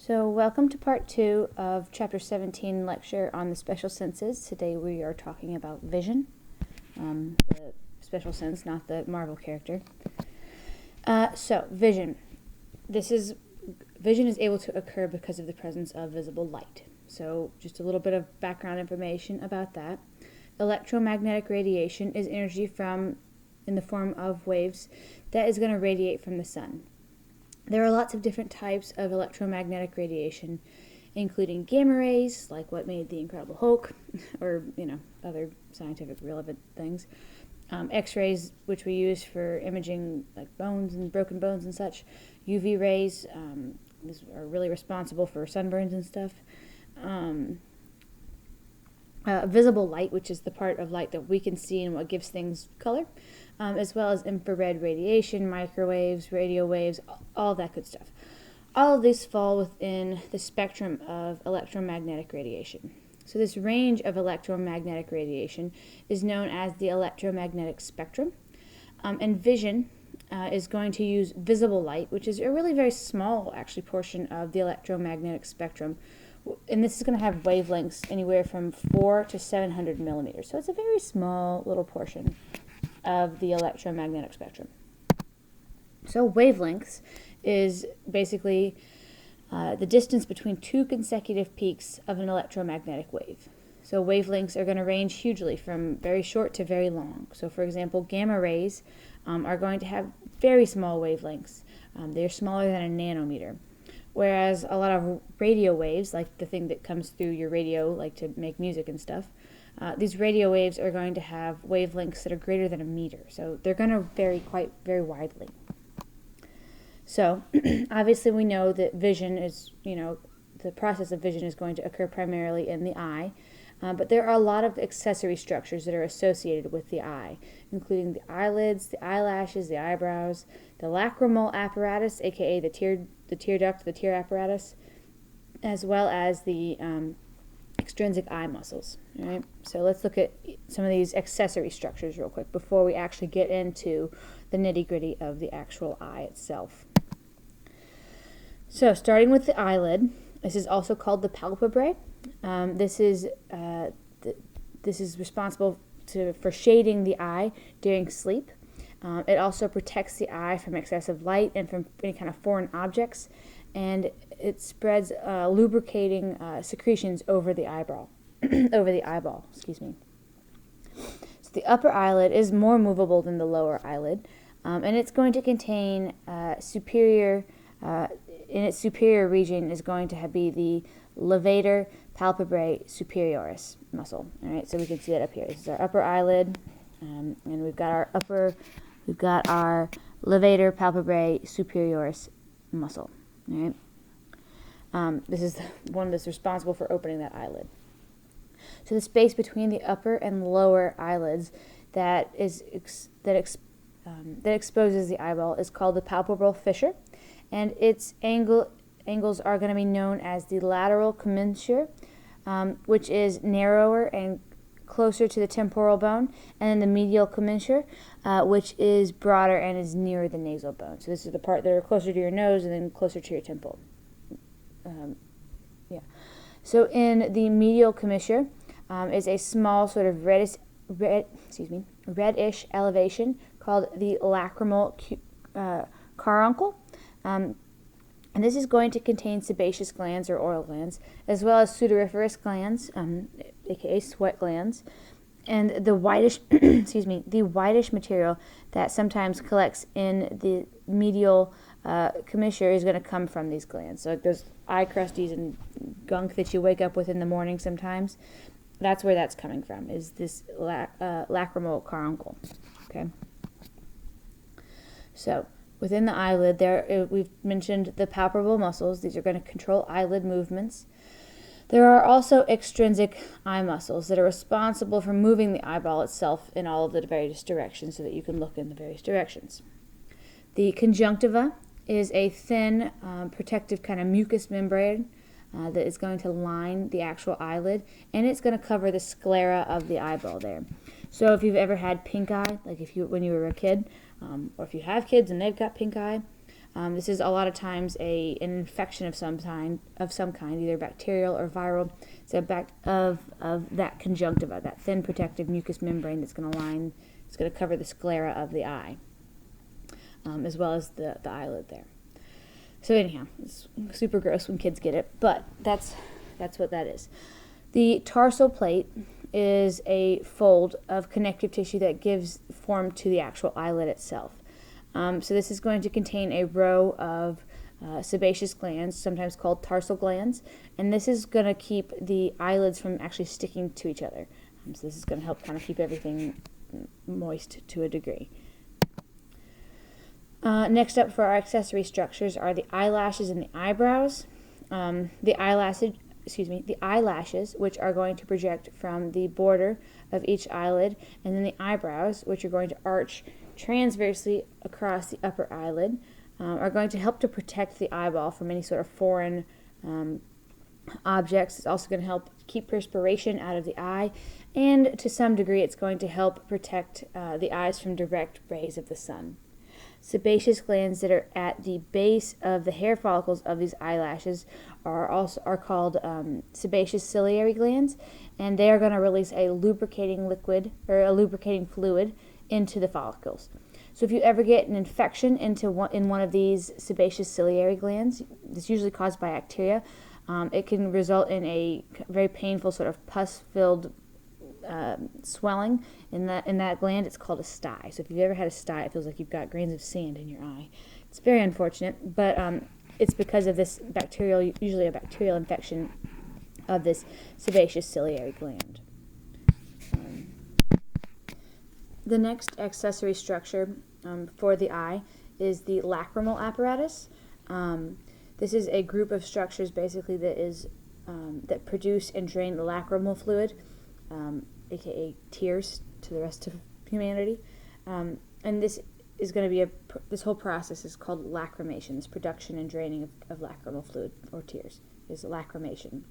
So welcome to part 2 of chapter 17 lecture on the special senses. Today we are talking about vision, the special sense, not the Marvel character. So vision. Vision is able to occur because of the presence of visible light. So just a little bit of background information about that. Electromagnetic radiation is energy in the form of waves that is going to radiate from the sun. There are lots of different types of electromagnetic radiation, including gamma rays, like what made the Incredible Hulk, or other scientific relevant things. X-rays, which we use for imaging like bones and broken bones and such. UV rays, these are really responsible for sunburns and stuff. Visible light, which is the part of light that we can see and what gives things color, as well as infrared radiation, microwaves, radio waves, all that good stuff. All of these fall within the spectrum of electromagnetic radiation. So this range of electromagnetic radiation is known as the electromagnetic spectrum. And vision is going to use visible light, which is a really very small, actually, portion of the electromagnetic spectrum. And this is going to have wavelengths anywhere from 4 to 700 millimeters. So it's a very small little portion of the electromagnetic spectrum. So wavelengths is basically the distance between two consecutive peaks of an electromagnetic wave. So wavelengths are going to range hugely from very short to very long. So for example, gamma rays are going to have very small wavelengths. They're smaller than a nanometer. Whereas a lot of radio waves, like the thing that comes through your radio, like to make music and stuff, these radio waves are going to have wavelengths that are greater than a meter. So they're going to vary very widely. So obviously we know that vision is, the process of vision is going to occur primarily in the eye. But there are a lot of accessory structures that are associated with the eye, including the eyelids, the eyelashes, the eyebrows, the lacrimal apparatus, aka the tear duct, the tear apparatus, as well as the extrinsic eye muscles. All right? So let's look at some of these accessory structures real quick before we actually get into the nitty-gritty of the actual eye itself. So starting with the eyelid, this is also called the palpebrae. This is responsible for shading the eye during sleep. It also protects the eye from excessive light and from any kind of foreign objects, and it spreads lubricating secretions over the eyeball. Excuse me. So the upper eyelid is more movable than the lower eyelid, and it's going to contain in its superior region is going to be the levator palpebrae superioris muscle. All right, so we can see that up here. This is our upper eyelid, and we've got our levator palpebrae superioris muscle. All right, this is the one that's responsible for opening that eyelid. So the space between the upper and lower eyelids that exposes the eyeball is called the palpebral fissure, and its angles are going to be known as the lateral commissure, which is narrower and closer to the temporal bone, and then the medial commissure, which is broader and is nearer the nasal bone. So this is the part that are closer to your nose and then closer to your temple. So in the medial commissure is a small sort of reddish elevation called the lacrimal caruncle. And this is going to contain sebaceous glands or oil glands, as well as sudoriferous glands, aka sweat glands, and the whitish, material that sometimes collects in the medial commissure is going to come from these glands. So like those eye crusties and gunk that you wake up with in the morning sometimes, that's where that's coming from, is this lacrimal caruncle. Okay. So within the eyelid, we've mentioned the palpebral muscles. These are going to control eyelid movements. There are also extrinsic eye muscles that are responsible for moving the eyeball itself in all of the various directions so that you can look in the various directions. The conjunctiva is a thin, protective kind of mucous membrane that is going to line the actual eyelid, and it's going to cover the sclera of the eyeball there. So if you've ever had pink eye, like when you were a kid, or if you have kids and they've got pink eye, This is a lot of times an infection of some kind, either bacterial or viral. It's of that conjunctiva, that thin protective mucous membrane that's going to cover the sclera of the eye, as well as the eyelid there. So anyhow, it's super gross when kids get it, but that's what that is. The tarsal plate is a fold of connective tissue that gives form to the actual eyelid itself. So this is going to contain a row of sebaceous glands, sometimes called tarsal glands, and this is going to keep the eyelids from actually sticking to each other. So this is going to help kind of keep everything moist to a degree. Next up for our accessory structures are the eyelashes and the eyebrows. The eyelashes, which are going to project from the border of each eyelid, and then the eyebrows, which are going to arch transversely across the upper eyelid, are going to help to protect the eyeball from any sort of foreign objects. It's also going to help keep perspiration out of the eye, and to some degree it's going to help protect the eyes from direct rays of the sun. Sebaceous glands that are at the base of the hair follicles of these eyelashes are called sebaceous ciliary glands, and they are going to release a lubricating liquid or a lubricating fluid into the follicles. So if you ever get an infection in one of these sebaceous ciliary glands, it's usually caused by bacteria. It can result in a very painful sort of pus-filled swelling in that gland. It's called a sty. So if you've ever had a sty, it feels like you've got grains of sand in your eye. It's very unfortunate, but it's because of this usually a bacterial infection of this sebaceous ciliary gland. The next accessory structure for the eye is the lacrimal apparatus. This is a group of structures basically that produce and drain the lacrimal fluid, aka tears to the rest of humanity. And this is going to be this whole process is called lacrimation. This production and draining of lacrimal fluid or tears is lacrimation.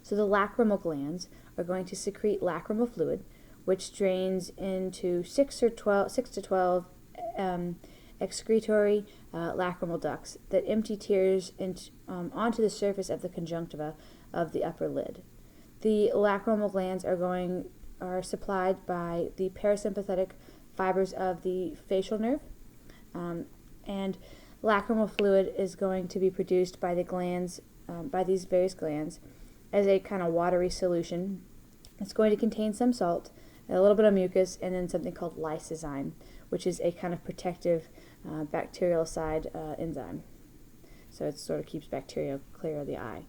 So the lacrimal glands are going to secrete lacrimal fluid, which drains into 6 to 12 excretory lacrimal ducts that empty tears onto the surface of the conjunctiva of the upper lid. The lacrimal glands are supplied by the parasympathetic fibers of the facial nerve, and lacrimal fluid is going to be produced by the glands, by these various glands, as a kind of watery solution. It's going to contain some salt, a little bit of mucus, and then something called lysozyme, which is a kind of protective bactericidal enzyme. So it sort of keeps bacteria clear of the eye.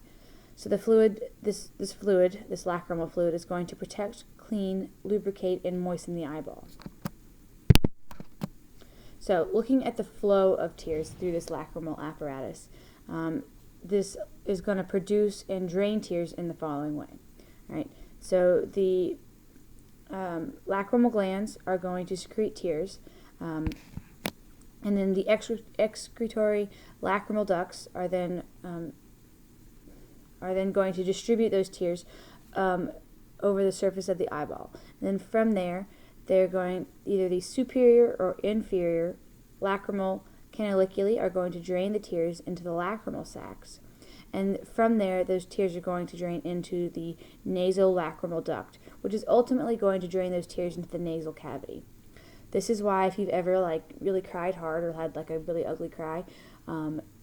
So the fluid, this lacrimal fluid, is going to protect, clean, lubricate, and moisten the eyeball. So looking at the flow of tears through this lacrimal apparatus, this is going to produce and drain tears in the following way. All right. So the lacrimal glands are going to secrete tears, and then the excretory lacrimal ducts are then going to distribute those tears over the surface of the eyeball. And then from there, they're going, either the superior or inferior lacrimal canaliculi are going to drain the tears into the lacrimal sacs. And from there, those tears are going to drain into the nasolacrimal duct, which is ultimately going to drain those tears into the nasal cavity. This is why if you've ever really cried hard or had a really ugly cry,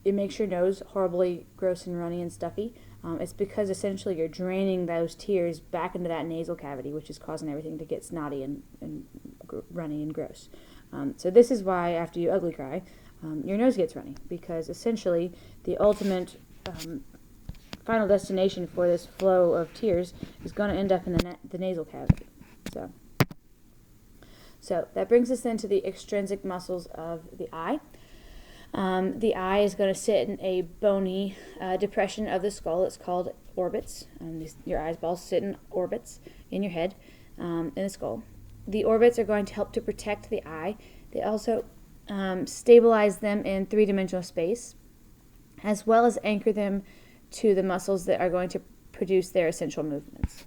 it makes your nose horribly gross and runny and stuffy. It's because essentially you're draining those tears back into that nasal cavity, which is causing everything to get snotty and runny and gross. So this is why after you ugly cry, your nose gets runny, because essentially the ultimate final destination for this flow of tears is going to end up in the nasal cavity. So that brings us into the extrinsic muscles of the eye. The eye is going to sit in a bony depression of the skull. It's called orbits. Your eyeballs sit in orbits in your head, in the skull. The orbits are going to help to protect the eye. They also stabilize them in three-dimensional space, as well as anchor them to the muscles that are going to produce their essential movements.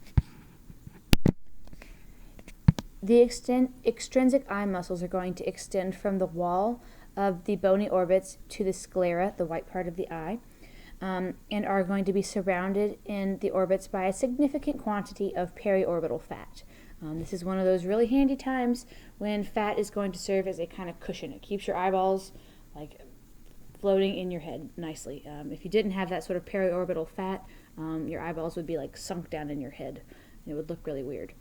The extrinsic eye muscles are going to extend from the wall of the bony orbits to the sclera, the white part of the eye, and are going to be surrounded in the orbits by a significant quantity of periorbital fat. This is one of those really handy times when fat is going to serve as a kind of cushion. It keeps your eyeballs like floating in your head nicely. If you didn't have that sort of periorbital fat, your eyeballs would be like sunk down in your head. It would look really weird.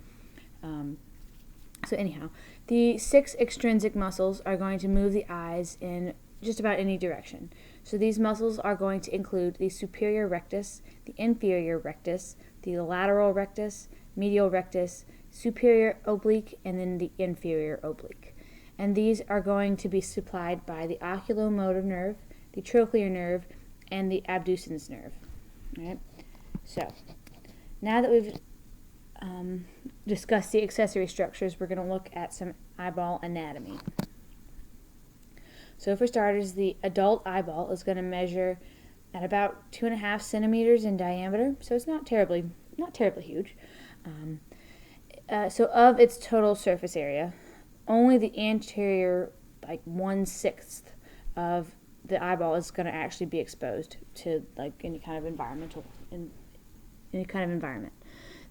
So anyhow, the 6 extrinsic muscles are going to move the eyes in just about any direction. So these muscles are going to include the superior rectus, the inferior rectus, the lateral rectus, medial rectus, superior oblique, and then the inferior oblique. And these are going to be supplied by the oculomotor nerve, the trochlear nerve, and the abducens nerve. All right? So, now that we've discussed the accessory structures, we're going to look at some eyeball anatomy. So for starters, the adult eyeball is going to measure at about 2.5 centimeters in diameter, so it's not terribly huge. So of its total surface area, only the anterior, like 1/6 of the eyeball, is going to actually be exposed to like any kind of environment.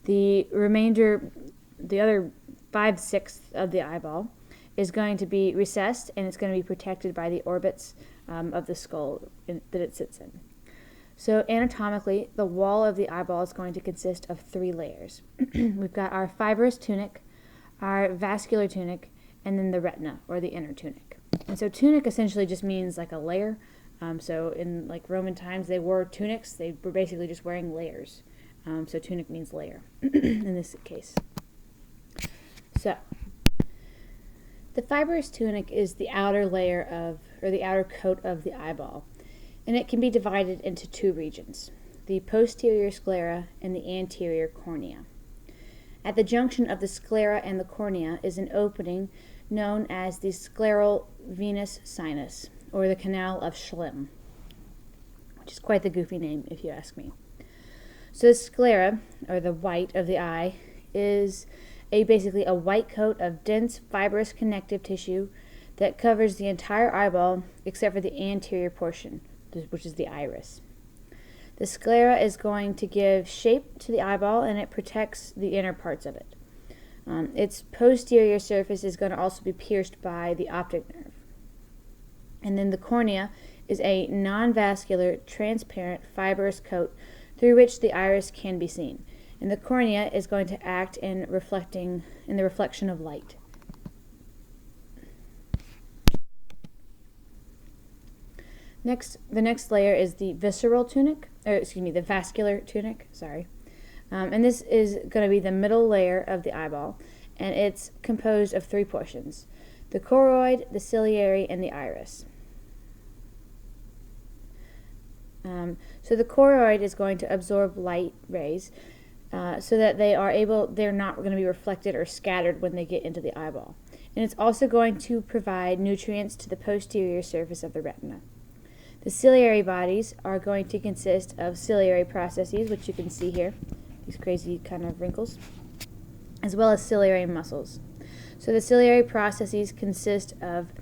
The remainder, the other 5/6 of the eyeball, is going to be recessed, and it's going to be protected by the orbits of the skull that it sits in. So anatomically, the wall of the eyeball is going to consist of 3 layers. We've got our fibrous tunic, our vascular tunic, and then the retina, or the inner tunic. And so tunic essentially just means like a layer. So in like Roman times, they wore tunics. They were basically just wearing layers. So tunic means layer in this case. So the fibrous tunic is the outer layer of, or the outer coat of the eyeball, and it can be divided into 2 regions, the posterior sclera and the anterior cornea. At the junction of the sclera and the cornea is an opening known as the scleral venous sinus, or the canal of Schlemm, which is quite the goofy name if you ask me. So the sclera, or the white of the eye, is basically a white coat of dense fibrous connective tissue that covers the entire eyeball except for the anterior portion, which is the iris. The sclera is going to give shape to the eyeball, and it protects the inner parts of it. Its posterior surface is going to also be pierced by the optic nerve. And then the cornea is a non-vascular, transparent, fibrous coat through which the iris can be seen. And the cornea is going to act in the reflection of light. The next layer is the visceral tunic, the vascular tunic, and this is going to be the middle layer of the eyeball, and it's composed of 3 portions: the choroid, the ciliary, and the iris. So the choroid is going to absorb light rays so that they're not going to be reflected or scattered when they get into the eyeball. And it's also going to provide nutrients to the posterior surface of the retina. The ciliary bodies are going to consist of ciliary processes, which you can see here, these crazy kind of wrinkles, as well as ciliary muscles. So the ciliary processes consist of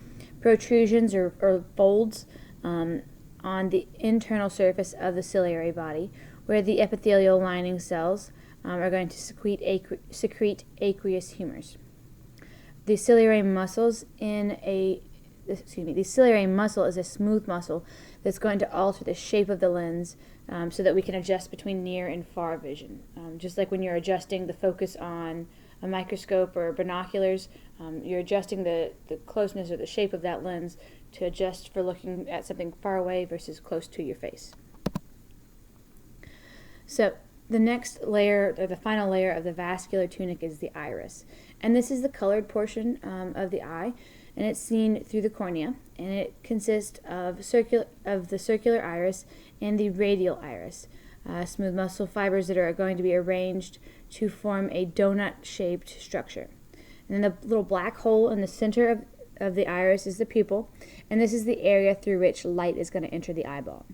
protrusions or folds on the internal surface of the ciliary body, where the epithelial lining cells are going to secrete aqueous humors. The ciliary muscle is a smooth muscle that's going to alter the shape of the lens so that we can adjust between near and far vision. Just like when you're adjusting the focus on a microscope or binoculars, you're adjusting the closeness or the shape of that lens to adjust for looking at something far away versus close to your face. So the next layer, or the final layer of the vascular tunic, is the iris. And this is the colored portion of the eye, and it's seen through the cornea, and it consists of the circular iris and the radial iris, smooth muscle fibers that are going to be arranged to form a donut-shaped structure. And then the little black hole in the center of the iris is the pupil, and this is the area through which light is going to enter the eyeball.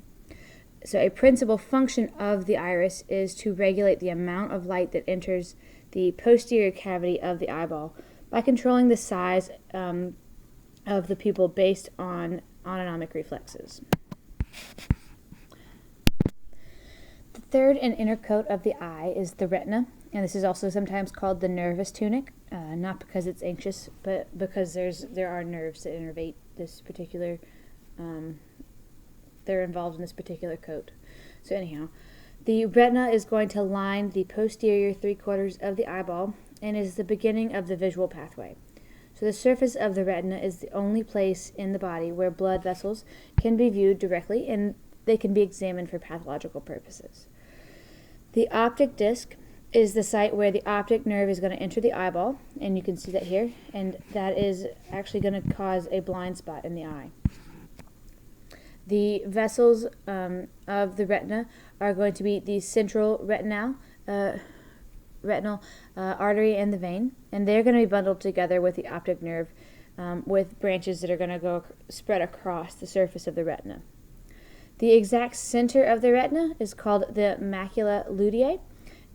So a principal function of the iris is to regulate the amount of light that enters the posterior cavity of the eyeball by controlling the size of the pupil based on autonomic reflexes. The third and inner coat of the eye is the retina, and this is also sometimes called the nervous tunic, not because it's anxious, but because there are nerves that innervate this particular, they're involved in this particular coat. So anyhow, the retina is going to line the posterior 3/4 of the eyeball and is the beginning of the visual pathway. So the surface of the retina is the only place in the body where blood vessels can be viewed directly, and they can be examined for pathological purposes. The optic disc is the site where the optic nerve is going to enter the eyeball, and you can see that here, and that is actually going to cause a blind spot in the eye. The vessels of the retina are going to be the central retinal artery and the vein, and they're going to be bundled together with the optic nerve with branches that are going to go spread across the surface of the retina. The exact center of the retina is called the macula lutea,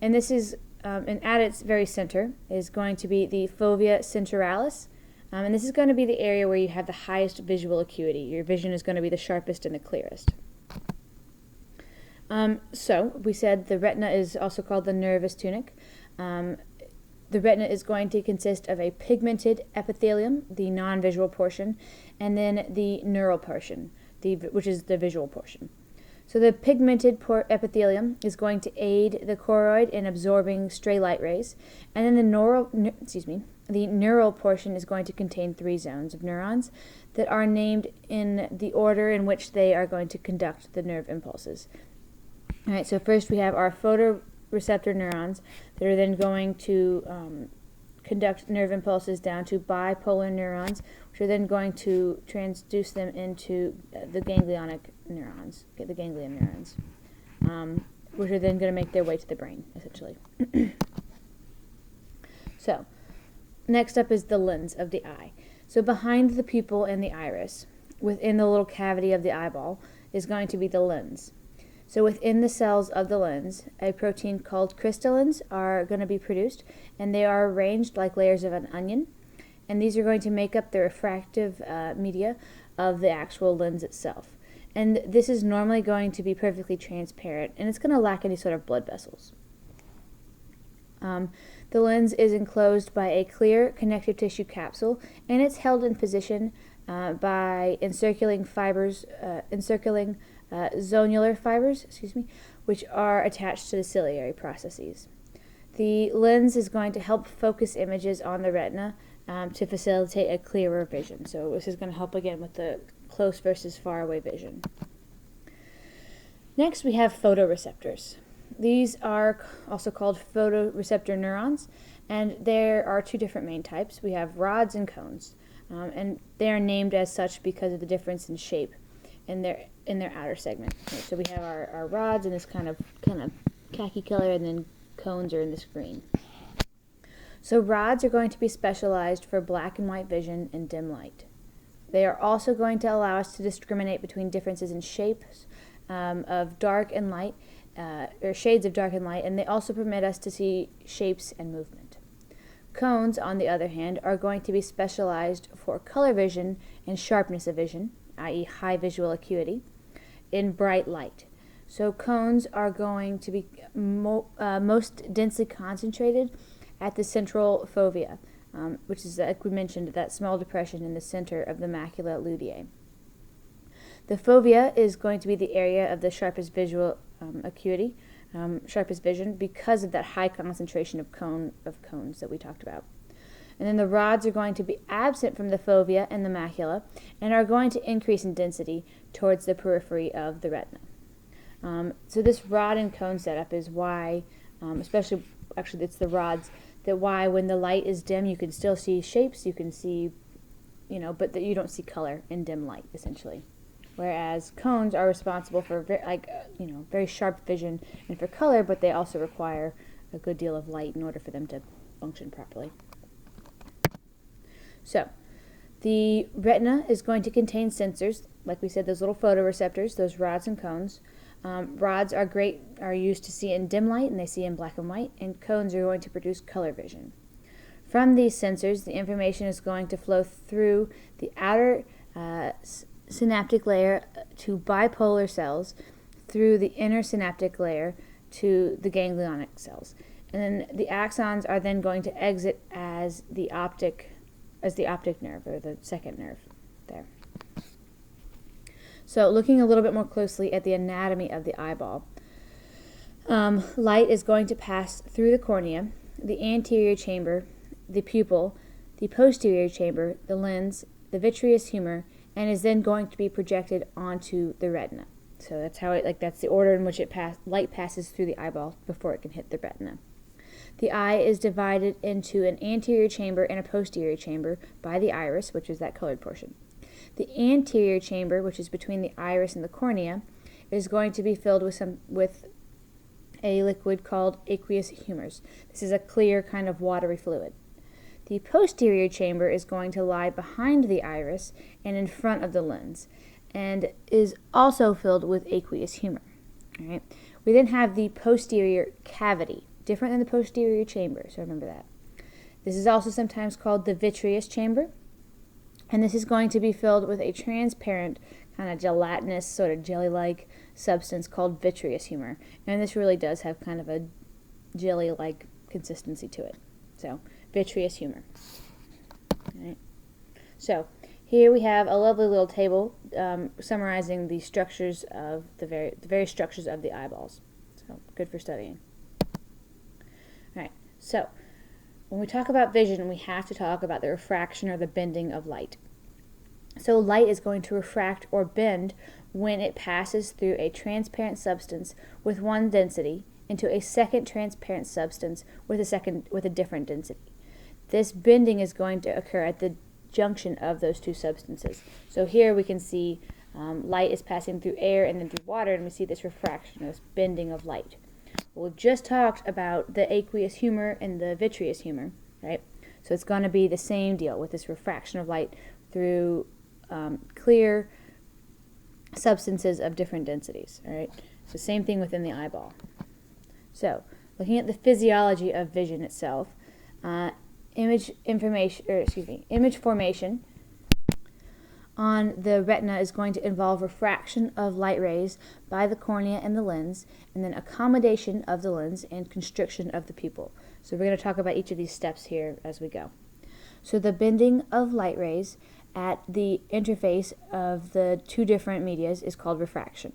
and this is, and at its very center is going to be the fovea centralis, and this is going to be the area where you have the highest visual acuity. Your vision is going to be the sharpest and the clearest. So we said the retina is also called the nervous tunic. The retina is going to consist of a pigmented epithelium, the non-visual portion, and then the neural portion, which is the visual portion. So the pigmented epithelium is going to aid the choroid in absorbing stray light rays, and then the neural portion is going to contain 3 zones of neurons that are named in the order in which they are going to conduct the nerve impulses. All right, so first we have our photoreceptor neurons that are then going to conduct nerve impulses down to bipolar neurons, which are then going to transduce them into the ganglionic neurons, the ganglion neurons, which are then going to make their way to the brain, essentially. So, next up is the lens of the eye. So behind the pupil and the iris, within the little cavity of the eyeball, is going to be the lens. So within the cells of the lens, a protein called crystallins are going to be produced, and they are arranged like layers of an onion, and these are going to make up the refractive media of the actual lens itself. And this is normally going to be perfectly transparent, and it's going to lack any sort of blood vessels. The lens is enclosed by a clear connective tissue capsule, and it's held in position by encirculating zonular fibers, which are attached to the ciliary processes. The lens is going to help focus images on the retina to facilitate a clearer vision. So this is going to help again with the close versus far away vision. Next we have photoreceptors. These are also called photoreceptor neurons, and there are 2 different main types. We have rods and cones, and they are named as such because of the difference in shape in their outer segment. Okay, so we have our rods in this kind of khaki color, and then cones are in this green. So rods are going to be specialized for black and white vision and dim light. They are also going to allow us to discriminate between differences in shapes of dark and light, or shades of dark and light, and they also permit us to see shapes and movement. Cones, on the other hand, are going to be specialized for color vision and sharpness of vision, i.e. high visual acuity, in bright light. So cones are going to be most densely concentrated at the central fovea, which is, like we mentioned, that small depression in the center of the macula lutea. The fovea is going to be the area of the sharpest visual acuity, sharpest vision, because of that high concentration of cones that we talked about. And then the rods are going to be absent from the fovea and the macula, and are going to increase in density towards the periphery of the retina. So this rod and cone setup is why, actually it's the rods, that why when the light is dim you can still see shapes, you can see, but that you don't see color in dim light, essentially. Whereas cones are responsible for very sharp vision and for color, but they also require a good deal of light in order for them to function properly. So, the retina is going to contain sensors, like we said, those little photoreceptors, those rods and cones. Rods are used to see in dim light, and they see in black and white, and cones are going to produce color vision. From these sensors, the information is going to flow through the outer synaptic layer to bipolar cells, through the inner synaptic layer to the ganglionic cells. And then the axons are then going to exit as the optic nerve, or the second nerve there. So looking a little bit more closely at the anatomy of the eyeball, light is going to pass through the cornea, the anterior chamber, the pupil, the posterior chamber, the lens, the vitreous humor, and is then going to be projected onto the retina. So that's how that's the order in which light passes through the eyeball before it can hit the retina. The eye is divided into an anterior chamber and a posterior chamber by the iris, which is that colored portion. The anterior chamber, which is between the iris and the cornea, is going to be filled with a liquid called aqueous humors. This is a clear kind of watery fluid. The posterior chamber is going to lie behind the iris and in front of the lens, and is also filled with aqueous humor. All right. We then have the posterior cavity, different than the posterior chamber, so remember that. This is also sometimes called the vitreous chamber, and this is going to be filled with a transparent, kind of gelatinous, sort of jelly-like substance called vitreous humor, and this really does have kind of a jelly-like consistency to it. So, vitreous humor. All right. So, here we have a lovely little table summarizing the structures of the various structures of the eyeballs. So, good for studying. All right. So, when we talk about vision, we have to talk about the refraction or the bending of light. So, light is going to refract or bend when it passes through a transparent substance with one density into a second transparent substance with a different density. This bending is going to occur at the junction of those two substances. So here we can see light is passing through air and then through water, and we see this refraction, this bending of light. We've just talked about the aqueous humor and the vitreous humor, right? So it's going to be the same deal with this refraction of light through clear substances of different densities, all right? So same thing within the eyeball. So looking at the physiology of vision itself, image formation on the retina is going to involve refraction of light rays by the cornea and the lens, and then accommodation of the lens and constriction of the pupil. So we're going to talk about each of these steps here as we go. So the bending of light rays at the interface of the two different medias is called refraction.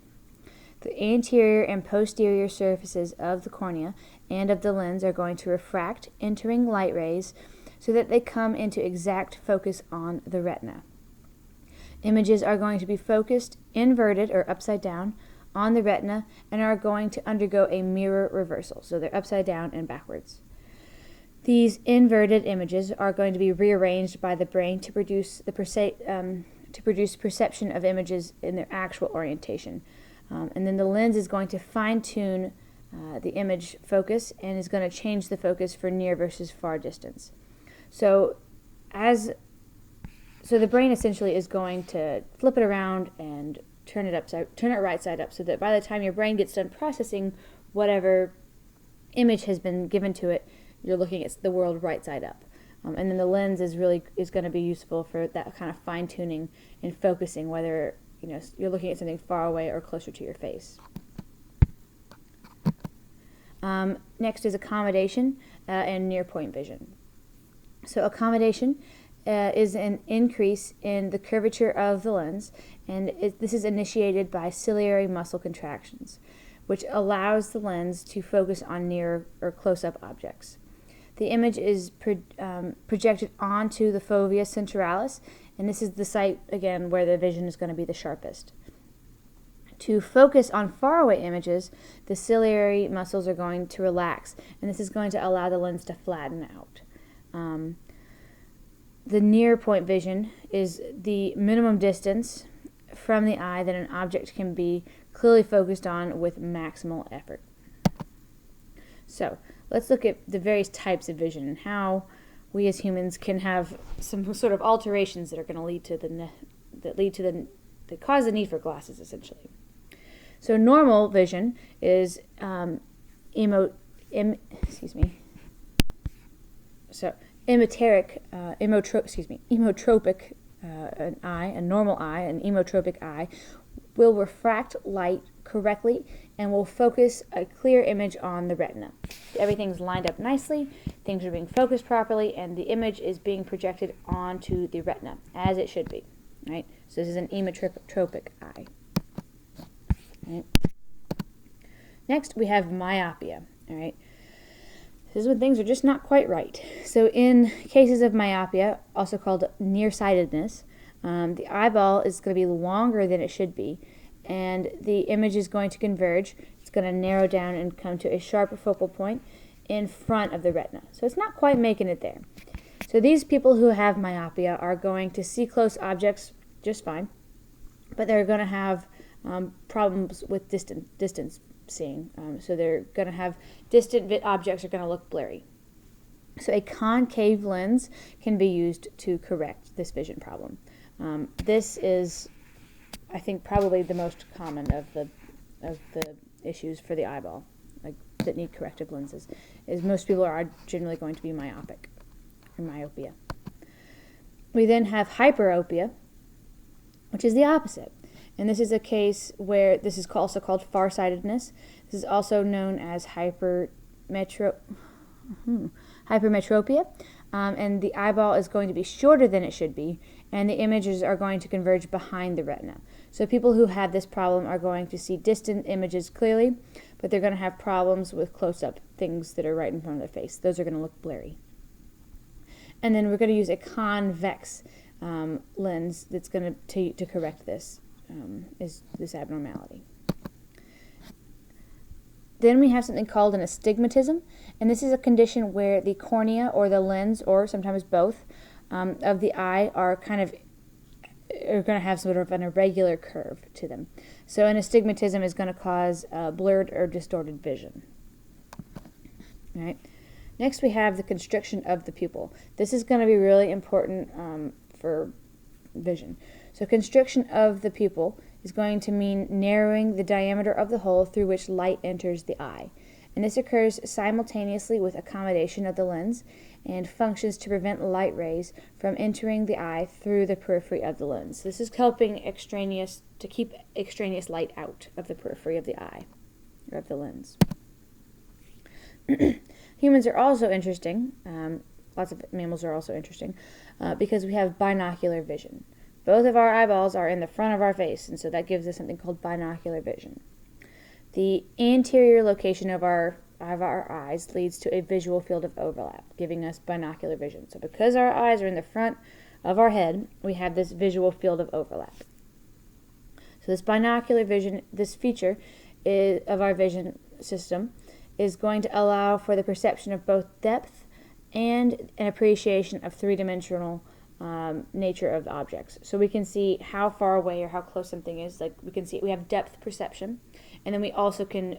The anterior and posterior surfaces of the cornea and of the lens are going to refract entering light rays so that they come into exact focus on the retina. Images are going to be focused inverted or upside down on the retina and are going to undergo a mirror reversal. So they're upside down and backwards. These inverted images are going to be rearranged by the brain to produce perception of images in their actual orientation. And then the lens is going to fine-tune the image focus and is going to change the focus for near versus far distance. So the brain essentially is going to flip it around and turn it right side up, so that by the time your brain gets done processing whatever image has been given to it, you're looking at the world right side up. And then the lens is going to be useful for that kind of fine-tuning and focusing, whether you're looking at something far away or closer to your face. Next is accommodation and near-point vision. So accommodation is an increase in the curvature of the lens, and this is initiated by ciliary muscle contractions, which allows the lens to focus on near or close-up objects. The image is projected onto the fovea centralis, and this is the site, again, where the vision is going to be the sharpest. To focus on faraway images, the ciliary muscles are going to relax, and this is going to allow the lens to flatten out. The near point vision is the minimum distance from the eye that an object can be clearly focused on with maximal effort. So, let's look at the various types of vision and how we as humans can have some sort of alterations that are going to lead to that cause the need for glasses, essentially. So normal vision is emotropic an eye, a normal eye, an emotropic eye, will refract light correctly and will focus a clear image on the retina. Everything's lined up nicely, things are being focused properly, and the image is being projected onto the retina, as it should be, right? So this is an emotropic eye. Right? Next, we have myopia, all right? This is when things are just not quite right. So in cases of myopia, also called nearsightedness, the eyeball is going to be longer than it should be, and the image is going to converge. It's going to narrow down and come to a sharp focal point in front of the retina. So it's not quite making it there. So these people who have myopia are going to see close objects just fine, but they're going to have problems with distance seeing. So they're going to have distant objects are going to look blurry. So a concave lens can be used to correct this vision problem. This is, I think, probably the most common of the issues for the eyeball, like that need corrective lenses. Is most people are generally going to be myopic or myopia. We then have hyperopia, which is the opposite. And this is a case where this is also called farsightedness. This is also known as hypermetropia. And the eyeball is going to be shorter than it should be, and the images are going to converge behind the retina. So people who have this problem are going to see distant images clearly, but they're going to have problems with close-up things that are right in front of their face. Those are going to look blurry. And then we're going to use a convex lens that's going to correct this. Is this abnormality. Then we have something called an astigmatism, and this is a condition where the cornea or the lens, or sometimes both, of the eye are going to have sort of an irregular curve to them. So an astigmatism is going to cause blurred or distorted vision. All right. Next we have the constriction of the pupil. This is going to be really important for vision. So constriction of the pupil is going to mean narrowing the diameter of the hole through which light enters the eye. And this occurs simultaneously with accommodation of the lens and functions to prevent light rays from entering the eye through the periphery of the lens. This is helping to keep extraneous light out of the periphery of the eye, or of the lens. Humans are also interesting. Lots of mammals are also interesting because we have binocular vision. Both of our eyeballs are in the front of our face, and so that gives us something called binocular vision. The anterior location of our eyes leads to a visual field of overlap, giving us binocular vision. So because our eyes are in the front of our head, we have this visual field of overlap. So this binocular vision, this feature of our vision system, is going to allow for the perception of both depth and an appreciation of three-dimensional nature of the objects. So we can see how far away or how close something is. Like we have depth perception, and then we also can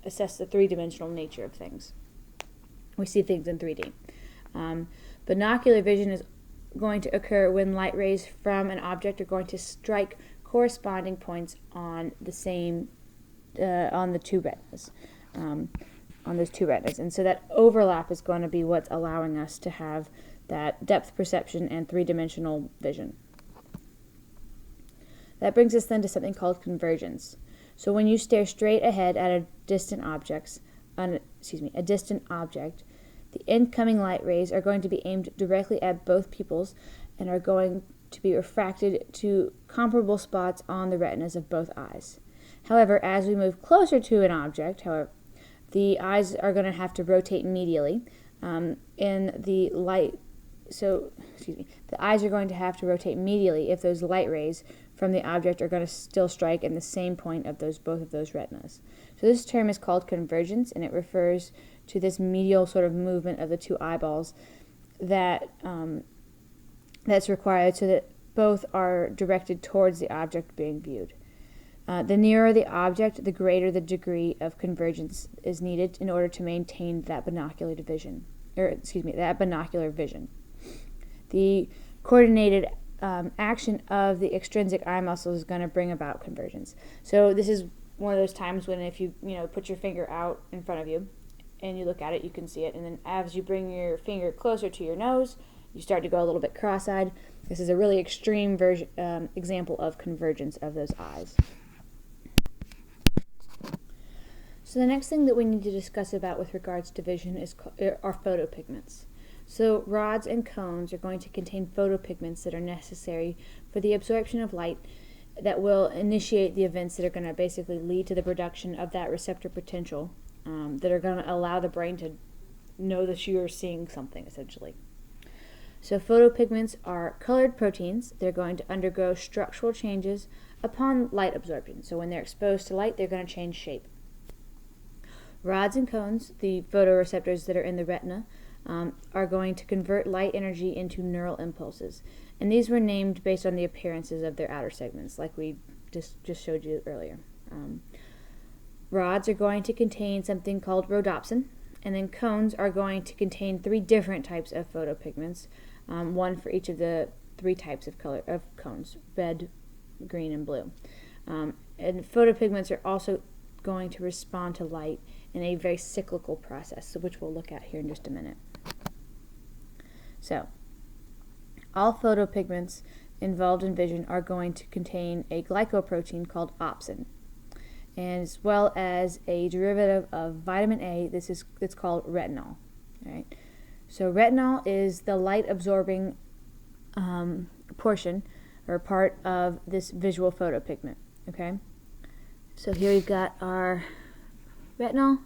assess the three-dimensional nature of things. We see things in 3D. Binocular vision is going to occur when light rays from an object are going to strike corresponding points on the same on the two retinas. On those two retinas. And so that overlap is going to be what's allowing us to have that depth perception and three-dimensional vision. That brings us then to something called convergence. So when you stare straight ahead at a distant object, the incoming light rays are going to be aimed directly at both pupils and are going to be refracted to comparable spots on the retinas of both eyes. However, as we move closer to an object, the eyes are going to have to rotate medially the eyes are going to have to rotate medially if those light rays from the object are going to still strike in the same point of both of those retinas. So this term is called convergence, and it refers to this medial sort of movement of the two eyeballs that's required so that both are directed towards the object being viewed. The nearer the object, the greater the degree of convergence is needed in order to maintain that binocular vision. The coordinated action of the extrinsic eye muscles is going to bring about convergence. So this is one of those times when if you put your finger out in front of you, and you look at it, you can see it. And then as you bring your finger closer to your nose, you start to go a little bit cross-eyed. This is a really extreme example of convergence of those eyes. So the next thing that we need to discuss about with regards to vision are photopigments. So rods and cones are going to contain photopigments that are necessary for the absorption of light that will initiate the events that are going to basically lead to the production of that receptor potential that are going to allow the brain to know that you are seeing something, essentially. So photopigments are colored proteins. They're going to undergo structural changes upon light absorption. So when they're exposed to light, they're going to change shape. Rods and cones, the photoreceptors that are in the retina, are going to convert light energy into neural impulses. And these were named based on the appearances of their outer segments, like we just showed you earlier. Rods are going to contain something called rhodopsin, and then cones are going to contain 3 different types of photopigments, one for each of the 3 types of color of cones: red, green, and blue. And photopigments are also going to respond to light in a very cyclical process, which we'll look at here in just a minute. So, all photopigments involved in vision are going to contain a glycoprotein called opsin, and as well as a derivative of vitamin A. It's called retinol. All right. So retinol is the light-absorbing portion or part of this visual photopigment. Okay. So here we've got our retinol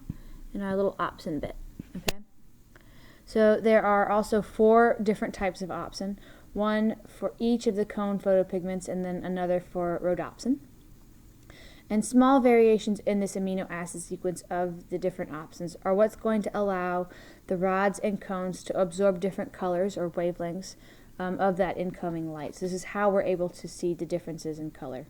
and our little opsin bit. Okay. So there are also 4 different types of opsin, one for each of the cone photopigments and then another for rhodopsin. And small variations in this amino acid sequence of the different opsins are what's going to allow the rods and cones to absorb different colors or wavelengths of that incoming light. So this is how we're able to see the differences in color.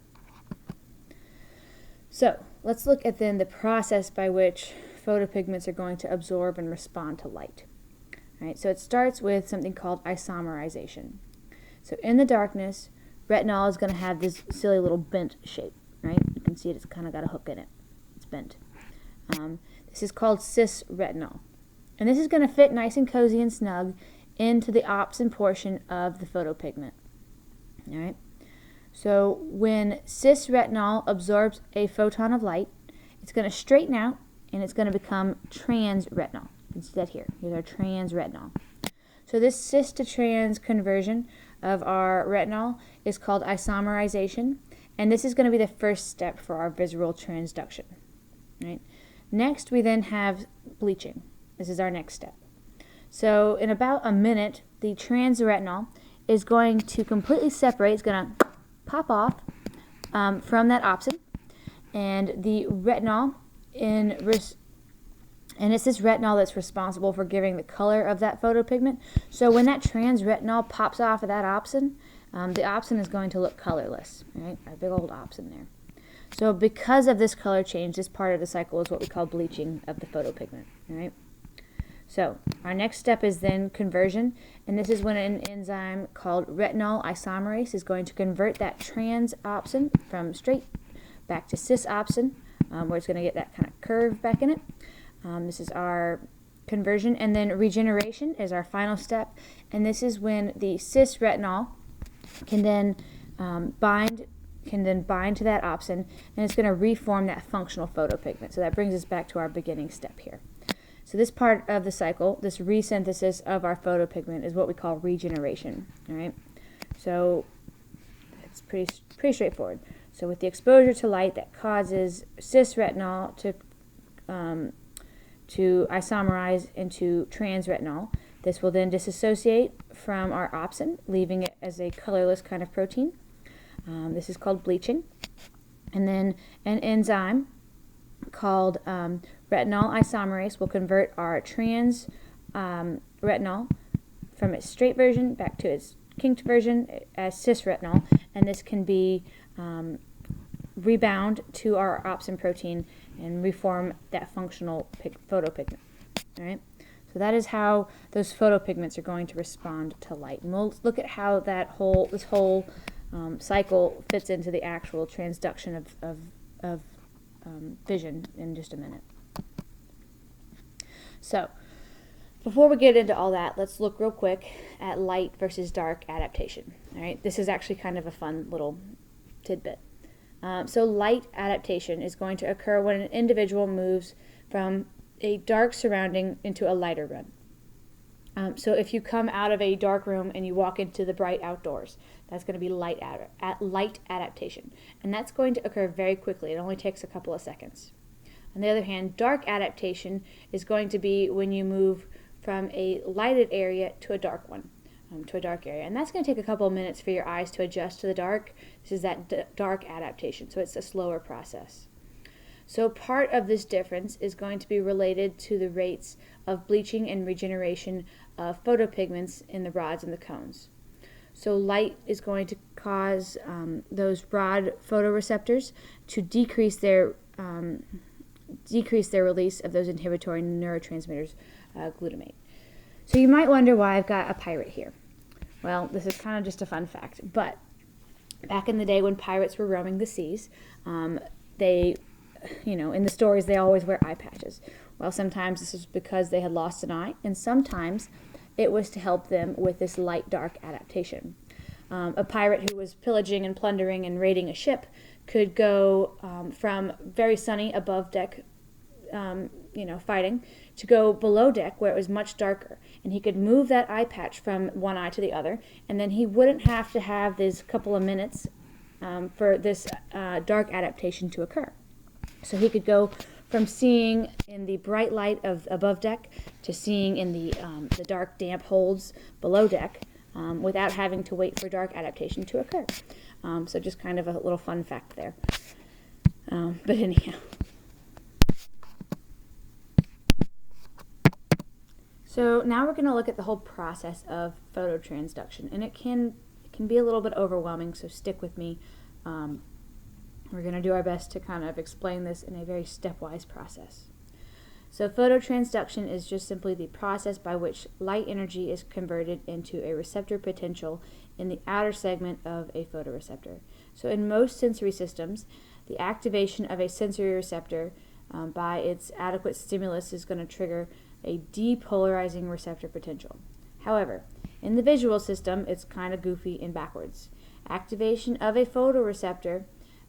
So let's look at then the process by which photopigments are going to absorb and respond to light. All right, so it starts with something called isomerization. So in the darkness, retinol is going to have this silly little bent shape. Right? You can see it's kind of got a hook in it. It's bent. This is called cis retinol. And this is going to fit nice and cozy and snug into the opsin portion of the photopigment. All right? So when cis retinol absorbs a photon of light, it's going to straighten out and it's going to become trans retinol. You can see that here. Here's our trans retinol. So this cis to trans conversion of our retinol is called isomerization. And this is going to be the first step for our visual transduction. Right? Next, we then have bleaching. This is our next step. So in about a minute, the trans retinol is going to completely separate. It's going to pop off from that opsin. And the retinol, and it's this retinol that's responsible for giving the color of that photopigment. So when that trans retinol pops off of that opsin, the opsin is going to look colorless, right? Our big old opsin there. So because of this color change, this part of the cycle is what we call bleaching of the photopigment, all right? So our next step is then conversion, and this is when an enzyme called retinol isomerase is going to convert that trans opsin from straight back to cis opsin, where it's going to get that kind of curve back in it. This is our conversion, and then regeneration is our final step, and this is when the cis retinol can then bind to that opsin, and it's going to reform that functional photopigment. So that brings us back to our beginning step here. So this part of the cycle, this resynthesis of our photopigment, is what we call regeneration. All right. So it's pretty straightforward. So with the exposure to light that causes cis retinol to isomerize into trans retinol, this will then disassociate from our opsin, leaving it as a colorless kind of protein. This is called bleaching. And then an enzyme called retinol isomerase will convert our trans retinol from its straight version back to its kinked version as cis retinol, and this can be rebound to our opsin protein and reform that functional photopigment. All right. So that is how those photopigments are going to respond to light. And we'll look at how this whole cycle fits into the actual transduction of vision in just a minute. So before we get into all that, let's look real quick at light versus dark adaptation. All right, this is actually kind of a fun little tidbit. So light adaptation is going to occur when an individual moves from a dark surrounding into a lighter room. So if you come out of a dark room and you walk into the bright outdoors, that's going to be light adaptation. And that's going to occur very quickly. It only takes a couple of seconds. On the other hand, dark adaptation is going to be when you move from a lighted area to a dark one, to a dark area. And that's going to take a couple of minutes for your eyes to adjust to the dark. This is that dark adaptation, so it's a slower process. So part of this difference is going to be related to the rates of bleaching and regeneration of photopigments in the rods and the cones. So light is going to cause those rod photoreceptors to decrease their release of those inhibitory neurotransmitters, glutamate. So you might wonder why I've got a pirate here. Well, this is kind of just a fun fact, but back in the day when pirates were roaming the seas, they, in the stories they always wear eye patches. Well, sometimes this is because they had lost an eye, and sometimes it was to help them with this light-dark adaptation. A pirate who was pillaging and plundering and raiding a ship could go from very sunny above deck, fighting, to go below deck where it was much darker. And he could move that eye patch from one eye to the other, and then he wouldn't have to have this couple of minutes for this dark adaptation to occur. So he could go from seeing in the bright light of above deck to seeing in the dark, damp holds below deck without having to wait for dark adaptation to occur. So just kind of a little fun fact there. But anyhow. So now we're going to look at the whole process of phototransduction, and it can be a little bit overwhelming, so stick with me. We're going to do our best to kind of explain this in a very stepwise process. So phototransduction is just simply the process by which light energy is converted into a receptor potential in the outer segment of a photoreceptor. So in most sensory systems, the activation of a sensory receptor by its adequate stimulus is going to trigger a depolarizing receptor potential. However, in the visual system, it's kind of goofy and backwards. Activation of a photoreceptor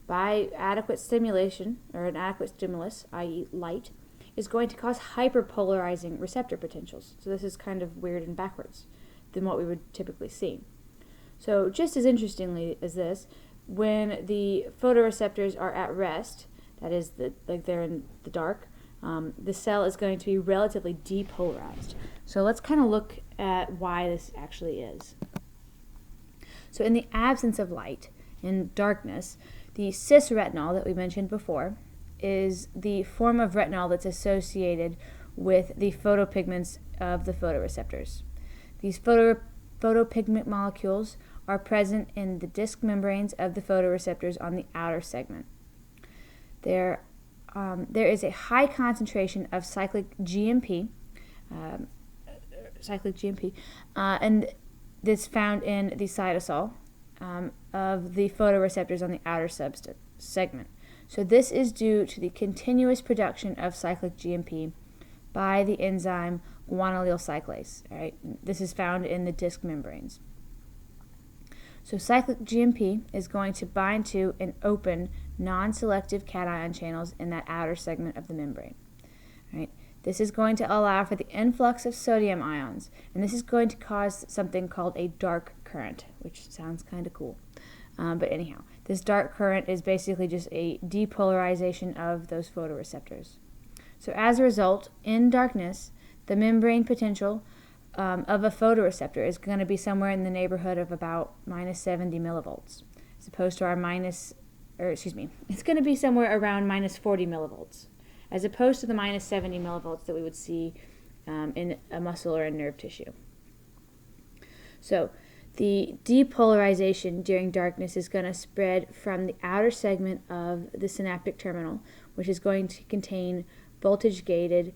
by adequate stimulation, or an adequate stimulus, i.e. light, is going to cause hyperpolarizing receptor potentials. So this is kind of weird and backwards than what we would typically see. So just as interestingly as this, when the photoreceptors are at rest, that is, like they're in the dark, the cell is going to be relatively depolarized. So let's kind of look at why this actually is. So in the absence of light, in darkness, the cis-retinol that we mentioned before is the form of retinol that's associated with the photopigments of the photoreceptors. These photopigment molecules are present in the disc membranes of the photoreceptors on the outer segment. There is a high concentration of cyclic GMP, and this found in the cytosol of the photoreceptors on the outer segment. So this is due to the continuous production of cyclic GMP by the enzyme guanylyl cyclase. All right? This is found in the disc membranes. So cyclic GMP is going to bind to and open non-selective cation channels in that outer segment of the membrane. All right? This is going to allow for the influx of sodium ions, and this is going to cause something called a dark current, which sounds kind of cool. But anyhow, this dark current is basically just a depolarization of those photoreceptors. So as a result, in darkness, the membrane potential of a photoreceptor is going to be somewhere in the neighborhood of about minus 70 millivolts, as opposed to our it's going to be somewhere around minus 40 millivolts, as opposed to the minus 70 millivolts that we would see in a muscle or a nerve tissue. So the depolarization during darkness is going to spread from the outer segment of the synaptic terminal, which is going to contain voltage-gated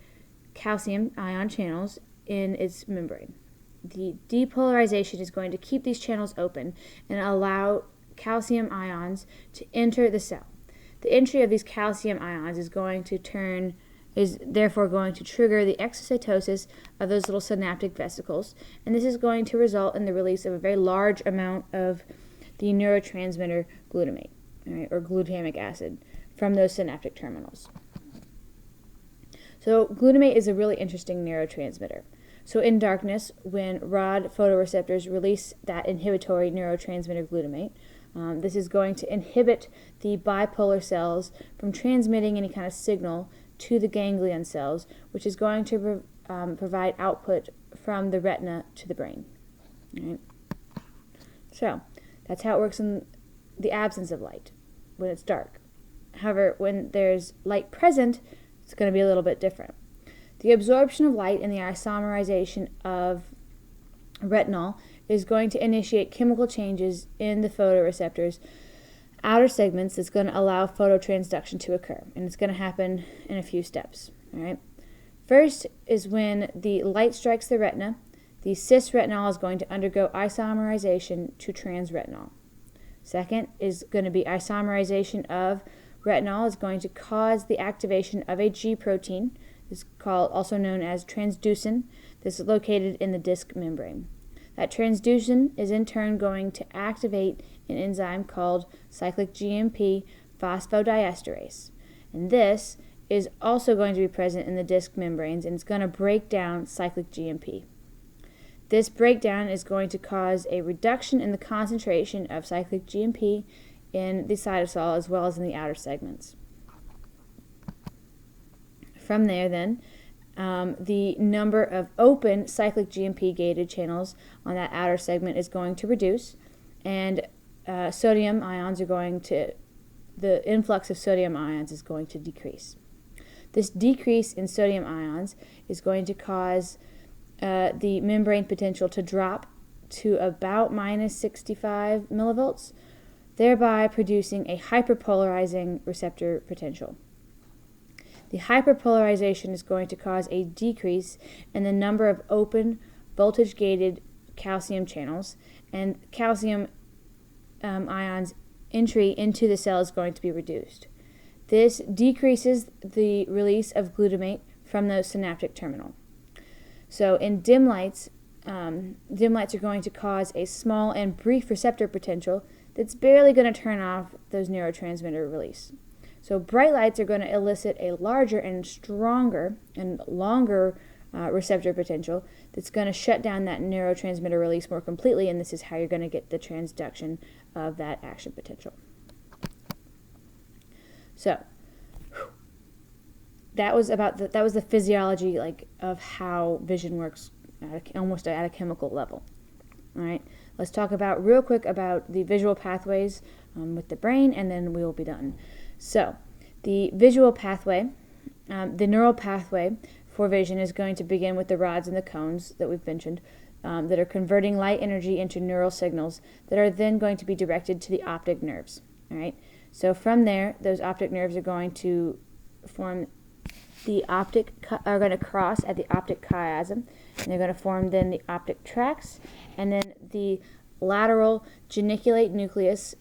calcium ion channels in its membrane. The depolarization is going to keep these channels open and allow calcium ions to enter the cell. The entry of these calcium ions is going to turn is therefore going to trigger the exocytosis of those little synaptic vesicles, and this is going to result in the release of a very large amount of the neurotransmitter glutamate, all right, or glutamic acid, from those synaptic terminals. So glutamate is a really interesting neurotransmitter. So in darkness, when rod photoreceptors release that inhibitory neurotransmitter glutamate, this is going to inhibit the bipolar cells from transmitting any kind of signal to the ganglion cells, which is going to provide output from the retina to the brain. Right? So that's how it works in the absence of light, when it's dark. However, when there's light present, it's going to be a little bit different. The absorption of light and the isomerization of retinol is going to initiate chemical changes in the photoreceptors' outer segments that's going to allow phototransduction to occur, and it's going to happen in a few steps. All right. First is when the light strikes the retina, the cis retinol is going to undergo isomerization to transretinol. Second is going to be isomerization of retinol is going to cause the activation of a G protein. This is also known as transducin. This is located in the disc membrane. That transducin is in turn going to activate an enzyme called cyclic GMP phosphodiesterase. And this is also going to be present in the disc membranes, and it's going to break down cyclic GMP. This breakdown is going to cause a reduction in the concentration of cyclic GMP in the cytosol as well as in the outer segments. From there, then, the number of open cyclic GMP gated channels on that outer segment is going to reduce, and sodium ions are going to, the influx of sodium ions is going to decrease. This decrease in sodium ions is going to cause the membrane potential to drop to about minus 65 millivolts, thereby producing a hyperpolarizing receptor potential. The hyperpolarization is going to cause a decrease in the number of open voltage-gated calcium channels, and calcium ions entry into the cell is going to be reduced. This decreases the release of glutamate from the synaptic terminal. So in dim lights are going to cause a small and brief receptor potential that's barely going to turn off those neurotransmitter release. So bright lights are going to elicit a larger and stronger and longer receptor potential that's going to shut down that neurotransmitter release more completely, and this is how you're going to get the transduction of that action potential. So that was the physiology of how vision works almost at a chemical level. All right, let's talk real quick about the visual pathways with the brain, and then we will be done. So the visual pathway, the neural pathway for vision is going to begin with the rods and the cones that we've mentioned that are converting light energy into neural signals that are then going to be directed to the optic nerves. All right. So from there, those optic nerves are going to form are going to cross at the optic chiasm, and they're going to form then the optic tracts, and then the lateral geniculate nucleus.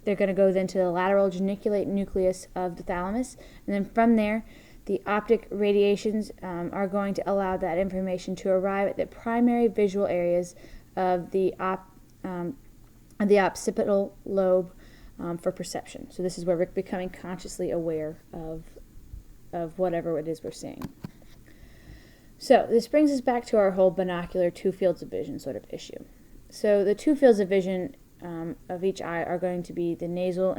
They're going to go then to the lateral geniculate nucleus of the thalamus, and then from there, the optic radiations are going to allow that information to arrive at the primary visual areas of the occipital lobe for perception. So this is where we're becoming consciously aware of whatever it is we're seeing. So this brings us back to our whole binocular two fields of vision sort of issue. So the two fields of vision of each eye are going to be the nasal,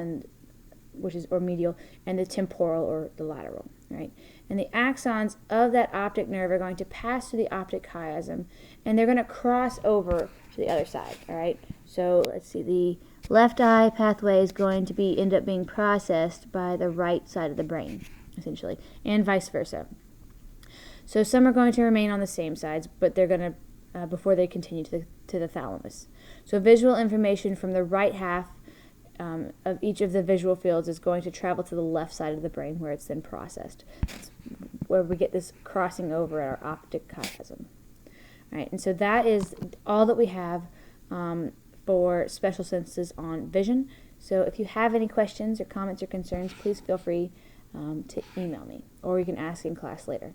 or medial, and the temporal, or the lateral, right? And the axons of that optic nerve are going to pass through the optic chiasm, and they're going to cross over to the other side, all right? So let's see, the left eye pathway is going to end up being processed by the right side of the brain, essentially, and vice versa. So some are going to remain on the same sides, but they're going to, before they continue to the thalamus. So visual information from the right half of each of the visual fields is going to travel to the left side of the brain, where it's then processed. That's where we get this crossing over at our optic chiasm. All right, and so that is all that we have for special senses on vision. So if you have any questions or comments or concerns, please feel free to email me, or you can ask in class later.